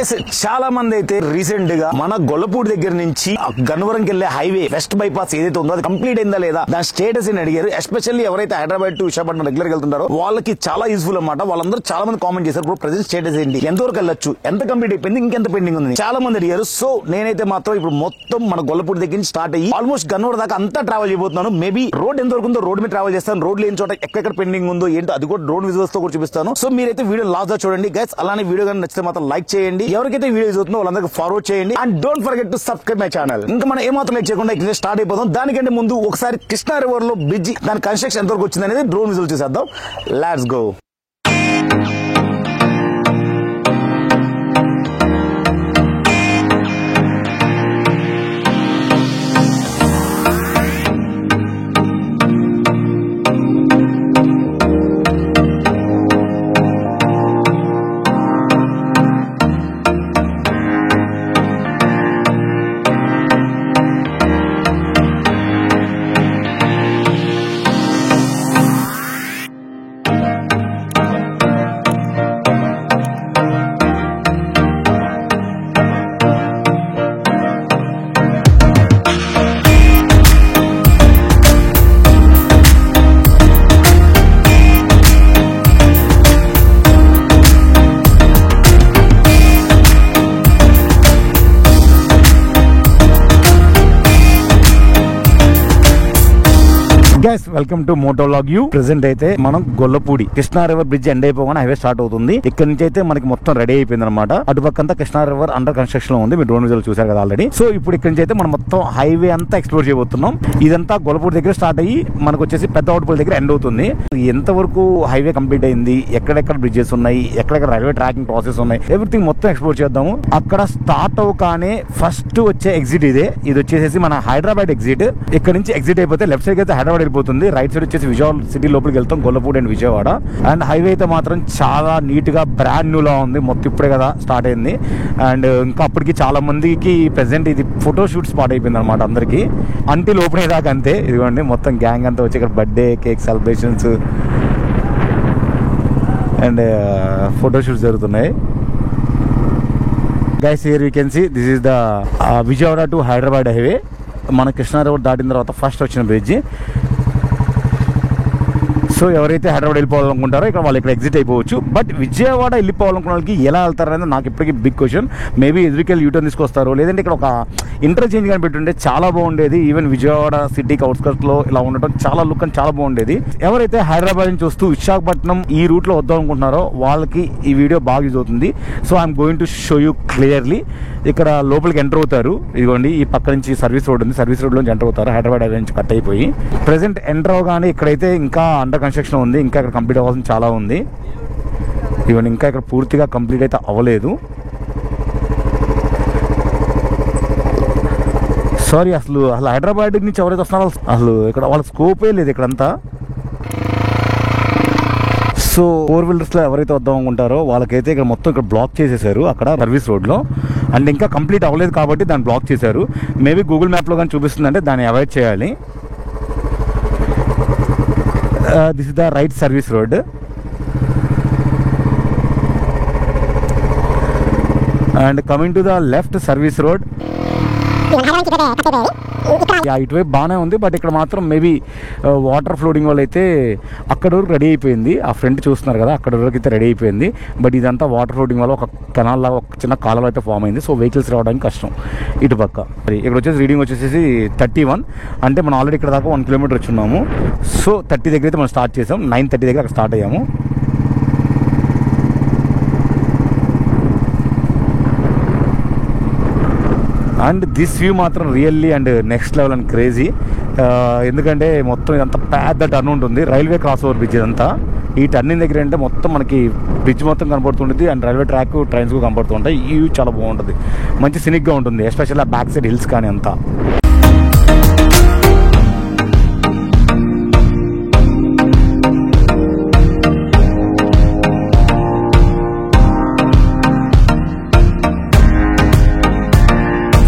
Guys చాలా మంది అయితే రీసెంట్ గా మన గొల్లపూడి దగ్గర నుంచి గన్నవరంకి వెళ్లే హైవే వెస్ట్ బైపాస్ ఏదైతే ఉందో అది కంప్లీట్ అయిందా లేదా దాని స్టేటస్ అని అడిగారు. ఎస్పెషల్లీ ఎవరైతే హైదరాబాద్ టు విశాఖపట్నం రెగ్యులర్ వెళ్తుంటారో వాళ్ళకి చాలా యూస్ఫుల్ అన్నమాట. వాళ్ళందరూ చాలా మంది కామెంట్ చేశారు, ఇప్పుడు ప్రెజెంట్ స్టేటస్ ఏంటి, ఎంతవరకు వెళ్ళొచ్చు, ఎంత కంప్లీట్ అయిపోయింది, ఇంకెంత పెండింగ్ ఉంది, చాలా మంది అడిగారు. సో నేనైతే మాత్రం ఇప్పుడు మొత్తం మన గొల్లపూడి దగ్గర నుంచి స్టార్ట్ అయ్యి ఆల్మోస్ట్ గన్నవరం దాకా అంతా ట్రావెల్ చేయబోతున్నాను. మేబీ రోడ్ ఎంతవరకు ఉందో రోడ్ మీద ట్రావెల్ చేస్తాను, రోడ్ లేని చోట ఎక్కడెక్కడ పెండింగ్ ఉందో ఏంటో అది కూడా డ్రోన్ విజువల్స్ తో కూడా చూపిస్తాను. సో మీరైతే వీడియో లాస్ట్ గా చూడండి గైస్. అలానే వీడియో కానీ నచ్చితే మాత్రం లైక్ చేయండి, ఎవరికైతే వీడియో చూస్తుందో వాళ్ళందరికీ ఫార్వర్డ్ చేయండి and don't forget to subscribe my channel. ఇంకా మనం ఏమాత్రం లేట్ చేయకుండా ఇక్కడ స్టార్ట్ అయిపోతాం. దానికంటే ముందు ఒకసారి కృష్ణా రివర్ లో బ్రిడ్జ్ దాని కన్స్ట్రక్షన్ ఎంతవరకు వచ్చింది అనేది డ్రోన్ విజువల్ చూసేద్దాం. Let's go. Guys welcome to Motolog you. Present అయితే మనం Gollapudi Krishna river bridge end అయిపోగానే హైవే స్టార్ట్ అవుతుంది. ఇక్కడ నుంచి అయితే మనకి మొత్తం రెడీ అయిపోయింది అనమాట. అటుపక్కంతా కృష్ణా రివర్ అండర్ కన్స్ట్రక్షన్ లో ఉంది, మీరు డ్రోన్ విజువల్ చూసారు కదా ఆల్రెడీ. సో ఇప్పుడు ఇక్కడ నుంచి అయితే మనం మొత్తం హైవే అంతా ఎక్స్ప్లోర్ చేయబోతున్నాం. ఇదంతా గొల్లపూడి దగ్గర స్టార్ట్ అయ్యి మనకు వచ్చేసి పెద్ద అవుట్పల్లి దగ్గర ఎండ్ అవుతుంది. ఎంతవరకు హైవే కంప్లీట్ అయింది, ఎక్కడెక్కడ బ్రిడ్జెస్ ఉన్నాయి, ఎక్కడెక్కడ రైల్వే ట్రాకింగ్ ప్రాసెస్ ఉన్నాయి, ఎవ్రీథింగ్ మొత్తం ఎక్స్ప్లోర్ చేద్దాము. అక్కడ స్టార్ట్ అవగానే ఫస్ట్ వచ్చే ఎగ్జిట్ ఇదే. ఇది వచ్చేసి మన హైదరాబాద్ ఎగ్జిట్. ఇక్కడ నుంచి ఎగ్జిట్ అయిపోతే లెఫ్ట్ సైడ్ అయితే హైదరాబాద్ వెళ్ళిపోతుంది, రైట్ సైడ్ వచ్చేసి విజయవాడ సిటీ లోపలికి వెళ్తాం, Gollapudi and Vijayawada. And highway అయితే మాత్రం చాలా నీట్ గా బ్రాండ్ న్యూ లా ఉంది, మొత్తం ఇప్పుడే కదా స్టార్ట్ అయింది. అండ్ ఇంకా అప్పటికి చాలా మందికి ప్రెసెంట్ ఇది ఫోటో షూట్ స్పాట్ అయిపోయింది అనమాట అందరికి. అంటిల్ ఓపెన్ అయ్యేదాకా అంతే. ఇదిగోండి మొత్తం గ్యాంగ్ అంతా వచ్చి ఇక్కడ birthday cake celebrations and photo shoots జరుగుతున్నాయి. Guys here you can see this is the Vijayawada to Hyderabad highway. మన కృష్ణా రివర్ దాటిన తర్వాత ఫస్ట్ వచ్చిన బ్రిడ్జ్. సో ఎవరైతే హైదరాబాద్ వెళ్ళిపోవాలనుకుంటారో ఇక్కడ వాళ్ళు ఇక్కడ ఎగ్జిట్ అయిపోవచ్చు. బట్ విజయవాడ వెళ్ళిపోవాలనుకున్న వాళ్ళకి ఎలా వెళ్తారనేది నాకు ఇప్పటికీ బిగ్ క్వశ్చన్. మేబీ ఎదురుకెళ్ళి యూటర్న్ తీసుకొస్తారు, లేదంటే ఇక్కడ ఒక ఇంటర్చేంజ్ కానీ పెట్టుంటే చాలా బాగుండేది. ఈవెన్ విజయవాడ సిటీకి అవుట్స్కర్ట్స్ లో ఇలా ఉండటం చాలా లుక్ అని చాలా బాగుండేది. ఎవరైతే హైదరాబాద్ నుంచి వస్తూ విశాఖపట్నం ఈ రూట్ లో వద్దాం అనుకుంటున్నారో వాళ్ళకి ఈ వీడియో బాగా యూజ్ అవుతుంది. So I'm going to show you clearly. ఇక్కడ లోపలికి ఎంటర్ అవుతారు, ఇదిగోండి ఈ పక్క నుంచి సర్వీస్ రోడ్ ఉంది, సర్వీస్ రోడ్ నుంచి ఎంటర్ అవుతారు. హైదరాబాద్ హైవే నుంచి కట్ అయిపోయి ప్రెసెంట్ ఎంటర్ అవగానే ఇక్కడైతే ఇంకా అండర్ కన్స్ట్రక్షన్ ఉంది, ఇంకా ఇక్కడ కంప్లీట్ అవ్వాల్సింది చాలా ఉంది. ఈవెన్ ఇంకా ఇక్కడ పూర్తిగా కంప్లీట్ అయితే అవ్వలేదు. సారీ, అసలు హైదరాబాద్ నుంచి ఎవరైతే వస్తున్నారో అసలు ఇక్కడ వాళ్ళకి స్కోపే లేదు ఇక్కడంతా. సో 4 వీలర్స్ లో ఎవరైతే వద్దాం అనుకుంటారో వాళ్ళకైతే ఇక్కడ మొత్తం ఇక్కడ బ్లాక్ చేసేసారు అక్కడ సర్వీస్ రోడ్ లో. అండ్ ఇంకా కంప్లీట్ అవ్వలేదు కాబట్టి దాన్ని బ్లాక్ చేశారు. మేబీ గూగుల్ మ్యాప్ లో కానీ చూపిస్తుందంటే దాన్ని అవాయిడ్ చేయాలి. This is the right service road. And coming to the left service road. ఇటువైపు బాగానే ఉంది, బట్ ఇక్కడ మాత్రం మేబీ వాటర్ ఫ్లోడింగ్ వల్ల అయితే అక్కడ వరకు రెడీ అయిపోయింది. ఆ ఫ్రంట్ చూస్తున్నారు కదా, అక్కడ వరకు అయితే రెడీ అయిపోయింది. బట్ ఇదంతా వాటర్ ఫ్లోడింగ్ వల్ల ఒక కెనాల్ లాగా ఒక చిన్న కాలువ అయితే ఫామ్ అయింది. సో వెహికల్స్ రావడానికి కష్టం ఇటు పక్క. ఇక్కడ వచ్చేసి రీడింగ్ వచ్చేసి 31, అంటే మనం ఆల్రెడీ ఇక్కడ దాకా 1 కిలోమీటర్ వచ్చి ఉన్నాము. సో 30 దగ్గర అయితే మనం స్టార్ట్ చేసాం, 9:30 దగ్గర అక్కడ స్టార్ట్ అయ్యాము. అండ్ దిస్ వ్యూ మాత్రం really and next level and crazy. ఎందుకంటే మొత్తం ఇదంతా పెద్ద టర్న్ ఉంటుంది, రైల్వే క్రాస్ ఓవర్ బ్రిడ్జ్ ఇదంతా. ఈ టర్నింగ్ దగ్గర అంటే మొత్తం మనకి బ్రిడ్జ్ మొత్తం కనబడుతుంటుంది అండ్ రైల్వే ట్రాక్ ట్రైన్స్ కూడా కనబడుతుంటాయి. ఈ వ్యూ చాలా బాగుంటుంది, మంచి సినిక్గా ఉంటుంది, ఎస్పెషల్లీ ఆ బ్యాక్ సైడ్ హిల్స్ కానీ అంతా.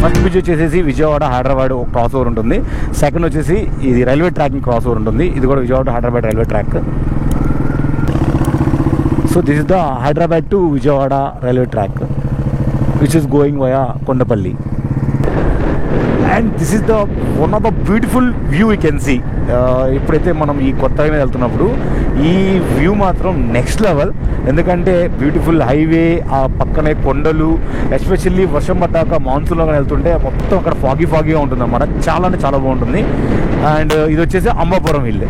ఫస్ట్ బ్రిడ్జ్ వచ్చేసి విజయవాడ హైదరాబాద్ ఒక క్రాస్ ఓవర్ ఉంటుంది. సెకండ్ వచ్చేసి ఇది రైల్వే ట్రాకింగ్ క్రాస్ ఓవర్ ఉంటుంది, ఇది కూడా Vijayawada Hyderabad railway track. So this is the Hyderabad to Vijayawada railway track. which is going via Kondapalli. And this is the one of the beautiful view you can see. ఇప్పుడైతే మనం ఈ కొత్త highway వెళ్తున్నప్పుడు ఈ view మాత్రం నెక్స్ట్ లెవెల్. ఎందుకంటే బ్యూటిఫుల్ హైవే, ఆ పక్కనే కొండలు, ఎస్పెషల్లీ వర్షం పడ్డాక మాన్సూన్లో వెళ్తుంటే మొత్తం అక్కడ ఫాగీగా ఉంటుంది అన్నమాట. చాలా అంటే చాలా బాగుంటుంది. అండ్ ఇది వచ్చేసి అంబాపురం హిల్.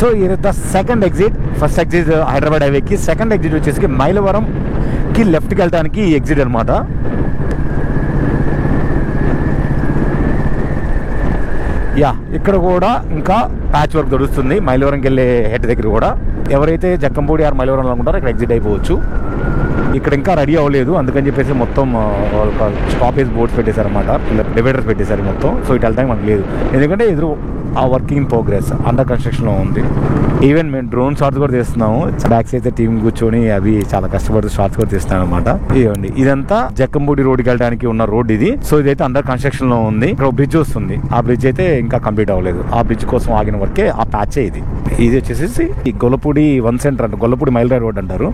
సో ఇది the second exit. First exit Hyderabad హైవేకి, సెకండ్ ఎగ్జిట్ వచ్చేసి మైలవరంకి లెఫ్ట్కి వెళ్ళడానికి ఈ ఎగ్జిట్ అనమాట. యా, ఇక్కడ కూడా ఇంకా ప్యాచ్ వర్క్ దొరుకుతుంది మైలవరంకి వెళ్ళే హెడ్ దగ్గర కూడా. ఎవరైతే జక్కంపూడి ఆర్ మైలవరం అనుకుంటారో ఇక్కడ ఎగ్జిట్ అయిపోవచ్చు. ఇక్కడ ఇంకా రెడీ అవ్వలేదు, అందుకని చెప్పేసి మొత్తం స్టాపేజ్ బోర్డ్స్ పెట్టేశారన్నమాట, డివైడర్స్ పెట్టేశారు మొత్తం. సో ఇటు వెళ్ళడానికి మనకు లేదు, ఎందుకంటే ఎదురు ఆ వర్కింగ్ ఇన్ ప్రోగ్రెస్, అండర్ కన్స్ట్రక్షన్లో ఉంది. ఈవెన్ మేము డ్రోన్ షాట్స్ కూడా తీస్తున్నాము. బ్యాక్స్ అయితే టీం కూర్చొని అవి చాలా కష్టపడుతూ షాట్స్ కూడా తీస్తాం అనమాట. ఇవ్వండి, ఇదంతా జక్కంపూడి రోడ్కి వెళ్ళడానికి ఉన్న రోడ్ ఇది. సో ఇదైతే అండర్ కన్స్ట్రక్షన్ లో ఉంది. ఇక్కడ బ్రిడ్జ్ వస్తుంది, ఆ బ్రిడ్జ్ అయితే ఇంకా కంప్లీట్ అవ్వలేదు. ఆ బ్రిడ్జ్ కోసం ఆగిన వరకే ఆ ప్యాచే ఇది. ఇది వచ్చేసి ఈ గొల్లపూడి వన్ సెంటర్ అంటే గొల్లపూడి మైల్రాయ్ రోడ్ అంటారు.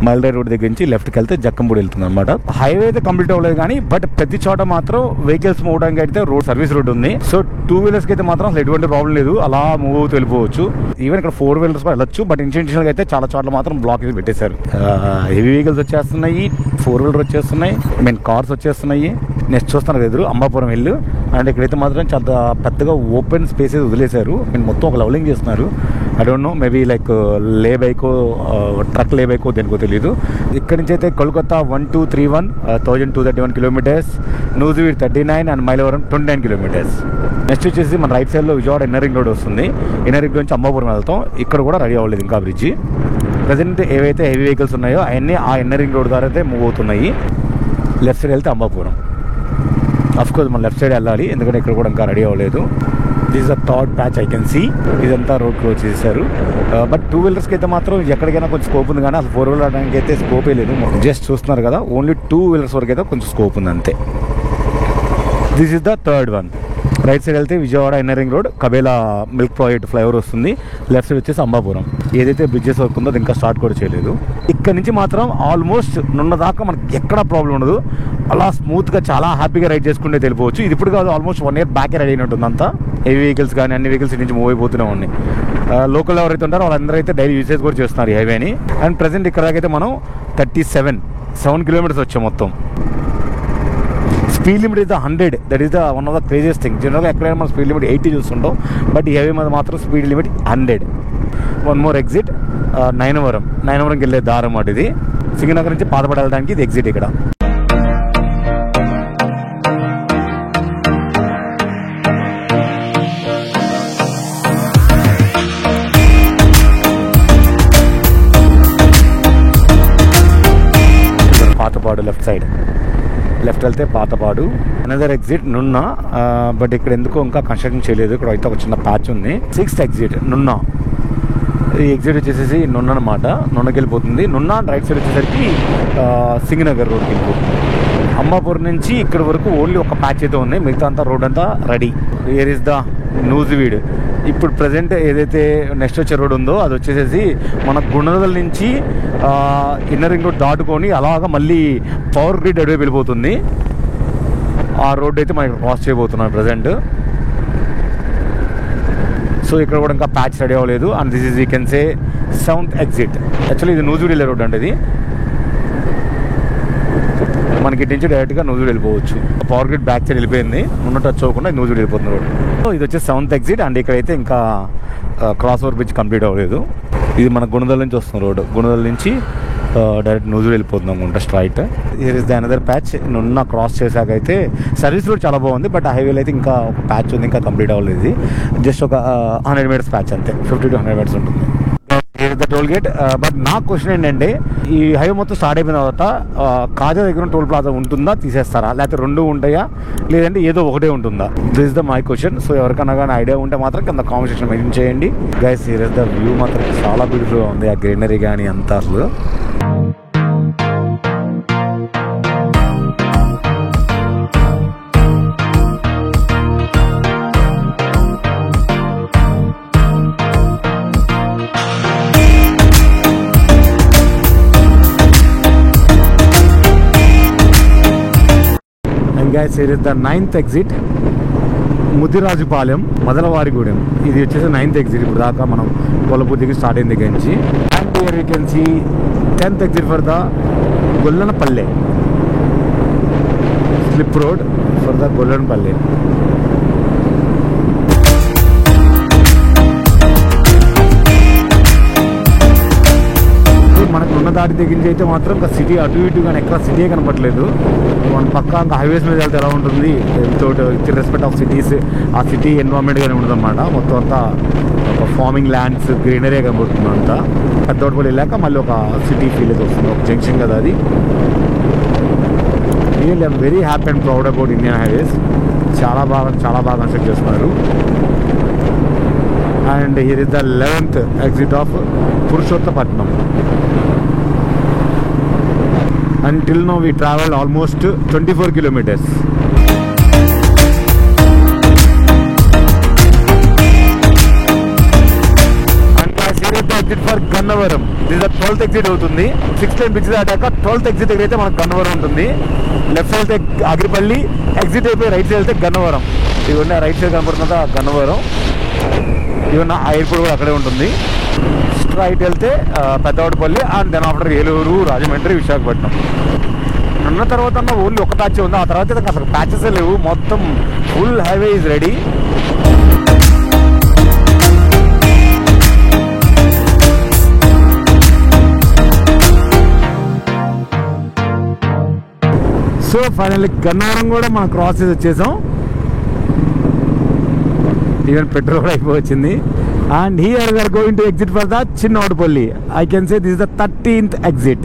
మైల్రాయ్ రోడ్ దగ్గర నుంచి లెఫ్ట్కి వెళ్తే జక్కంపూడి వెళ్తుంది అనమాట. హైవే అయితే కంప్లీట్ అవ్వలేదు కానీ బట్ ప్రతి చోట మాత్రం వెహికల్స్ మూవ్ అవడానికి అయితే రోడ్ సర్వీస్ రోడ్ ఉంది. సో టూ వీలర్స్కి అయితే మాత్రం అసలు ఎటువంటి ప్రాబ్లం లేదు, అలా మూవ్ అవుతూ వెళ్ళిపోవచ్చు. ఈవెన్ ఇక్కడ ఫోర్ వీలర్స్ వెళ్ళొచ్చు, బట్ ఇన్స్టెన్షియల్ గా అయితే చాలా చోట్ల మాత్రం బ్లాక్ పెట్టేశారు. హెవీ వెహికల్స్ వచ్చేస్తున్నాయి, ఫోర్ వీలర్ వచ్చేస్తున్నాయి, కార్స్ వచ్చేస్తున్నాయి. నెక్స్ట్ చూస్తున్నారు ఎదురు అంబాపురం హిల్. అండ్ ఇక్కడైతే మాత్రం చాలా పెద్దగా ఓపెన్ స్పేసెస్ వదిలేశారు. మొత్తం ఒక లెవలింగ్ చేస్తున్నారు. I don't know, maybe like లే బైకో ట్రక్ లే బైకో దేనికో తెలియదు. ఇక్కడ నుంచి అయితే Kolkata 1231 1231 kilometres, Nuzvid 39 and Mylavaram 29 kilometres. Next వచ్చేసి మన రైట్ సైడ్ లో విజయవాడ ఇన్నర్ రింగ్ రోడ్ వస్తుంది. ఇన్నర్ రింగ్ నుంచి అంబాపురం వెళ్తాం. ఇక్కడ కూడా రెడీ అవ్వలేదు ఇంకా బ్రిడ్జి. ప్రజెంట్ ఏవైతే హెవీ వెహికల్స్ ఉన్నాయో అవన్నీ ఆ ఇన్నర్ రింగ్ రోడ్ ద్వారా అయితే మూవ్ అవుతున్నాయి. లెఫ్ట్ సైడ్ వెళ్తే అంబాపురం. అఫ్ కోర్స్ మనం లెఫ్ట్ సైడ్ వెళ్ళాలి, ఎందుకంటే ఇక్కడ కూడా ఇంకా రెడీ అవ్వలేదు. This is the third patch I can see. ఇదంతా రోడ్ క్లోజ్ చేశారు. బట్ టూ వీలర్స్కి అయితే మాత్రం ఎక్కడికైనా కొంచెం స్కోప్ ఉంది, కానీ అసలు ఫోర్ వీలర్ అవడానికి అయితే స్కోపే లేదు. జస్ట్ చూస్తున్నారు కదా, ఓన్లీ టూ వీలర్స్ వరకు అయితే కొంచెం స్కోప్ ఉంది అంతే. This is the third one. Right side వెళ్తే Vijayawada inner ring road, కబేలా milk project flyover వస్తుంది. లెఫ్ట్ సైడ్ వచ్చేసి అంబాపురం. ఏదైతే బ్రిడ్జెస్ వర్క్ ఉందో అది ఇంకా స్టార్ట్ కూడా చేయలేదు. ఇక్కడ నుంచి మాత్రం ఆల్మోస్ట్ నున్న దాకా మనకి ఎక్కడ ప్రాబ్లం ఉండదు. అలా స్మూత్గా చాలా హ్యాపీగా రైడ్ చేసుకుంటే వెళ్ళిపోవచ్చు. ఇది ఇప్పుడు కాదు, ఆల్మోస్ట్ 1 year బ్యాకే రెడీ అయినట్టుంది అంతా. హెవీ వెహికల్స్ కానీ అన్ని వెహికల్స్ నుంచి మూవ్ అయిపోతూనే ఉన్నాయి. లోకల్ ఎవరైతే ఉంటారో వాళ్ళందరూ అయితే డైలీ యూసేజ్ కూడా చేస్తున్నారు ఈ హైవేని. అండ్ ప్రజెంట్ ఇక్కడ దాకైతే మనం 7 కిలోమీటర్స్ వచ్చాం మొత్తం. Speed limit is the 100. That is the one of the craziest thing. జనరల్గా ఎక్కడైనా మనం స్పీడ్ లిమిట్ 80 చూస్తుంటాం, బట్ ఈ హైవే మీద మాత్రం speed limit 100. One more exit నైనవరంకి వెళ్ళే దారం అన్నమాట ఇది. సింగనగర్ నుంచి పాతపడ వెళ్ళడానికి ఇది ఎగ్జిట్. ఇక్కడ పాతపాడు లెఫ్ట్ వెళ్తే Pathapadu. Another exit Nunna, but ఇక్కడ ఎందుకో ఇంకా కన్స్ట్రక్షన్ చేయలేదు. ఇక్కడ అయితే ఒక చిన్న ప్యాచ్ ఉంది. 6th exit Nunna. ఈ ఎగ్జిట్ వచ్చేసి నున్న అనమాట, నున్నకి వెళ్ళిపోతుంది. నున్నా రైట్ సైడ్ వచ్చేసరికి సింగనగర్ రోడ్కి వెళ్ళిపోతుంది. అంబాపూర్ నుంచి ఇక్కడ వరకు ఓన్లీ ఒక ప్యాచ్ అయితే ఉంది, మిగతా అంతా రోడ్ అంతా ready. Here is the Nuzvid. ఇప్పుడు ప్రజెంట్ ఏదైతే నెక్స్ట్ వచ్చే రోడ్ ఉందో అది వచ్చేసేసి మన గుణదల నుంచి ఇన్నర్ రింగ్ రోడ్ దాటుకొని అలాగా మళ్ళీ పవర్ గ్రిడ్ అడివైపు వెళ్ళిపోతుంది. ఆ రోడ్ అయితే మనం క్రాస్ చేయబోతున్నాం ప్రజెంట్. సో ఇక్కడ కూడా ఇంకా ప్యాచ్ రెడీ అవ్వలేదు. And this is you can say 7th exit. Actually ఇది నూజివీడ్ రోడ్ అంటే ఇది. మనకి ఇటు నుంచి డైరెక్ట్గా నూజివీడ్ వెళ్ళిపోవచ్చు. పవర్ గ్రిడ్ బ్యాక్ సైడ్ వెళ్ళిపోయింది, ముందు టచ్ అవ్వకుండా నూజివీడ్ వెళ్ళిపోతుంది రోడ్. సో ఇది వచ్చి 7th ఎగ్జిట్. అండ్ ఇక్కడైతే ఇంకా క్రాస్ ఓవర్ బ్రిడ్జ్ కంప్లీట్ అవ్వలేదు. ఇది మన గుణదల నుంచి వస్తుంది రోడ్. గుణదల నుంచి డైరెక్ట్ నూజివీడ్ వెళ్ళిపోతుంది అనుకుంటా straight. Here is the another patch. నున్న క్రాస్ చేశాక అయితే సర్వీస్ రోడ్ చాలా బాగుంది, బట్ ఆ హైవేలో అయితే ఇంకా ఒక ప్యాచ్ ఉంది, ఇంకా కంప్లీట్ అవ్వలేదు. ఇది జస్ట్ ఒక 100 meters ప్యాచ్ అంతే, 50 to 100 meters ఉంటుంది. The toll gate. బట్ నా క్వశ్చన్ ఏంటంటే, ఈ హైవే మొత్తం స్టార్ట్ అయిపోయిన తర్వాత కాజా దగ్గర టోల్ ప్లాజా ఉంటుందా, తీసేస్తారా, లేకపోతే రెండు ఉంటాయా, లేదంటే ఏదో ఒకటే ఉంటుందా? This is the my question. So ఎవరికైనా కానీ ఐడియా ఉంటే మాత్రం కింద కామెంట్ సెక్షన్ మెన్షన్ చేయండి guys. Here is the view మాత్రం చాలా బ్యూటిఫుల్గా ఉంది, ఆ గ్రీనరీ కానీ అంతా అసలు. Guys here is the 9th exit, ముదిరాజుపాలెం మదలవారిగూడెం. ఇది వచ్చేసి 9th exit. ఇప్పుడు దాకా మనం గొల్లపూడి దగ్గర స్టార్ట్ అయిన దగ్గర నుంచి. And here you can see 10th exit for the Gollanapalle slip road for the Gollanapalle. మనకు ఉన్న దాటి దగ్గర నుంచి అయితే మాత్రం ఇంకా సిటీ అటు ఇటు కానీ ఎక్కడ సిటీ కనపట్లేదు. మన పక్క ఇంకా హైవేస్ మీద వెళ్తే ఎలా ఉంటుంది వితౌట్ రెస్పెక్ట్ ఆఫ్ సిటీస్, ఆ సిటీ ఎన్విరాన్మెంట్ గానే ఉండదు అనమాట. మొత్తం అంతా ఒక ఫార్మింగ్ ల్యాండ్స్ గ్రీనరీ కనబడుతుంది. అంతా పెద్దోటపల్లి వెళ్ళాక మళ్ళీ ఒక సిటీ ఫీల్ అయితే వస్తుంది, ఒక జంక్షన్ కదా అది. Really I'm very happy and proud about Indian highways. చాలా బాగా కన్స్ట్రక్ట్ చేస్తున్నారు. And here is the 11th exit of Purushottapatnam. Until now we traveled almost 24 kilometers. And here is the exit for Gannavaram. This is the 12th exit అవుతుంది. 6th lane bridge దాటాక 12th exit దగ్గర అయితే మనకు గన్నవరం ఉంటుంది. Left side అయితే Agiripalli, exit అయిపోయి right side వెళ్తే గన్నవరం. ఇవన్నీ రైట్ సైడ్ కనపడుతున్న గన్నవరం. ఇవన్న ఎయిర్పోర్ట్ కూడా అక్కడే ఉంటుంది. స్ట్రైట్ వెళ్తే Peddavadapalli and then after Eluru, Rajahmundry, Visakhapatnam. అన్న తర్వాత అన్న ఓన్లీ ఒక ప్యాచ్ ఉంది. ఆ తర్వాత అసలు ప్యాచెస్ లేవు, మొత్తం full highway is ready. So finally Gannavaram కూడా మనం క్రాస్ చేసి వచ్చేసాం. ఈవెన్ పెట్రోల్ కూడా అయిపోవచ్చింది. And here we are going to exit for the Chinnavadapalli. I can say this is the 13th exit.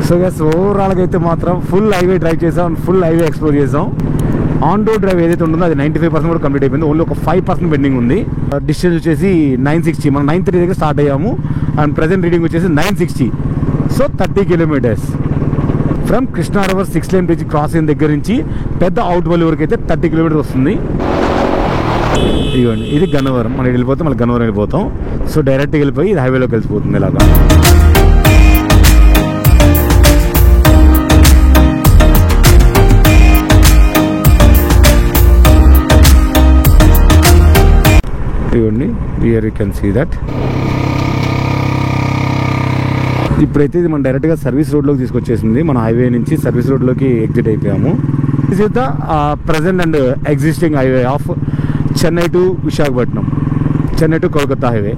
So guys ఓవరాల్గా అయితే మాత్రం ఫుల్ హైవే డ్రైవ్ చేసాం, ఫుల్ హైవే ఎక్స్ప్లోర్ చేసాం. ఆన్ రోడ్ డ్రైవ్ ఏదైతే ఉంటుందో అది 95% కూడా కంప్లీట్ అయిపోయింది. ఓన్లీ ఒక 5% పెండింగ్ ఉంది. డిస్టెన్స్ వచ్చేసి 960. మనం 9:30 దగ్గర స్టార్ట్ అయ్యాము అండ్ ప్రజెంట్ రీడింగ్ వచ్చేసి 960. So 30 kilometers from Krishna river 6 lane bridge cross అయిన దగ్గర నుంచి పెద్ద అవుట్వల్లి వరకు అయితే 30 kilometers వస్తుంది. ఇదిగోండి, ఇది గన్నవరం. మనం వెళ్ళిపోతే మళ్ళీ గన్నవరం వెళ్ళిపోతాం. సో డైరెక్ట్గా వెళ్ళిపోయి ఇది హైవేలోకి వెళ్ళిపోతుంది ఇలాగా. ఇదిగోండి, here you can see that. ఇప్పుడైతే ఇది మనం డైరెక్ట్గా సర్వీస్ రోడ్లోకి తీసుకొచ్చేసింది. మన హైవే నుంచి సర్వీస్ రోడ్లోకి ఎగ్జిట్ అయిపోయాము. This is the present and existing highway of Chennai to Visakhapatnam, Chennai to Kolkata highway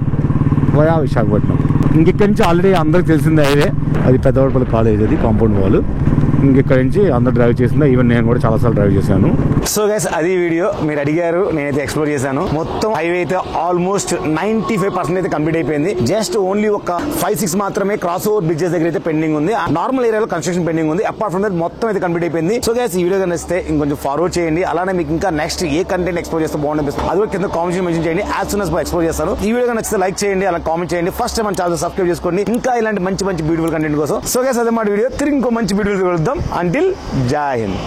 via Visakhapatnam. ఇంకెక్కడి నుంచి ఆల్రెడీ అందరికి తెలిసిందే హైవే. అది పెద్దవాడపల్లి కాలేజ్, అది కాంపౌండ్ వాల్. ఇంకెక్కడి నుంచి అందరు డ్రైవ్ చేసిందా, ఈవెన్ నేను కూడా చాలాసార్లు డ్రైవ్ చేశాను. సో గైస్ అది వీడియో మీరు అడిగారు, నేనైతే ఎక్స్ప్లోర్ చేశాను. మొత్తం హైవే అయితే ఆల్మోస్ట్ 95% అయితే కంప్లీట్ అయిపోయింది. జస్ట్ ఓన్లీ ఒక 5-6 మాత్రమే క్రాస్ ఓవర్ బ్రిడ్జెస్ దగ్గర అయితే పెండింగ్ ఉంది. నార్మల్ ఏరియాలో కన్స్ట్రక్షన్ పెండింగ్ ఉంది. అపార్ట్ ఫ్రమ్ దట్ మొత్తం అయితే కంప్లీట్ అయిపోయింది. సో గైస్ ఈ వీడియో నచ్చితే ఇంకొంచెం ఫార్వర్డ్ చేయండి. అలానే మీకు ఇంకా నెక్స్ట్ ఏ కంటెంట్ ఎక్స్ప్లోర్ చేస్తే బాగుంటుంది అది కూడా కింద కామెంట్ మెన్షన్ చేయండి. యాజ్ సూన్ as ఎక్స్ప్లోర్ చేస్తాను. ఈ వీడియో నచ్చితే లైక్ చేయండి, అలా కామెంట్ చేయండి. ఫస్ట్ మన ఛానల్ సబ్స్క్రైబ్ చేసుకోండి ఇంకా ఇలాంటి మంచి బ్యూటిఫుల్ కంటెంట్ కోసం. సో గైస్ అదే మాట వీడియో తిరిగి ఇంకో మంచి వీడియో కలుద్దాం. అంటిల్ జై హింద్.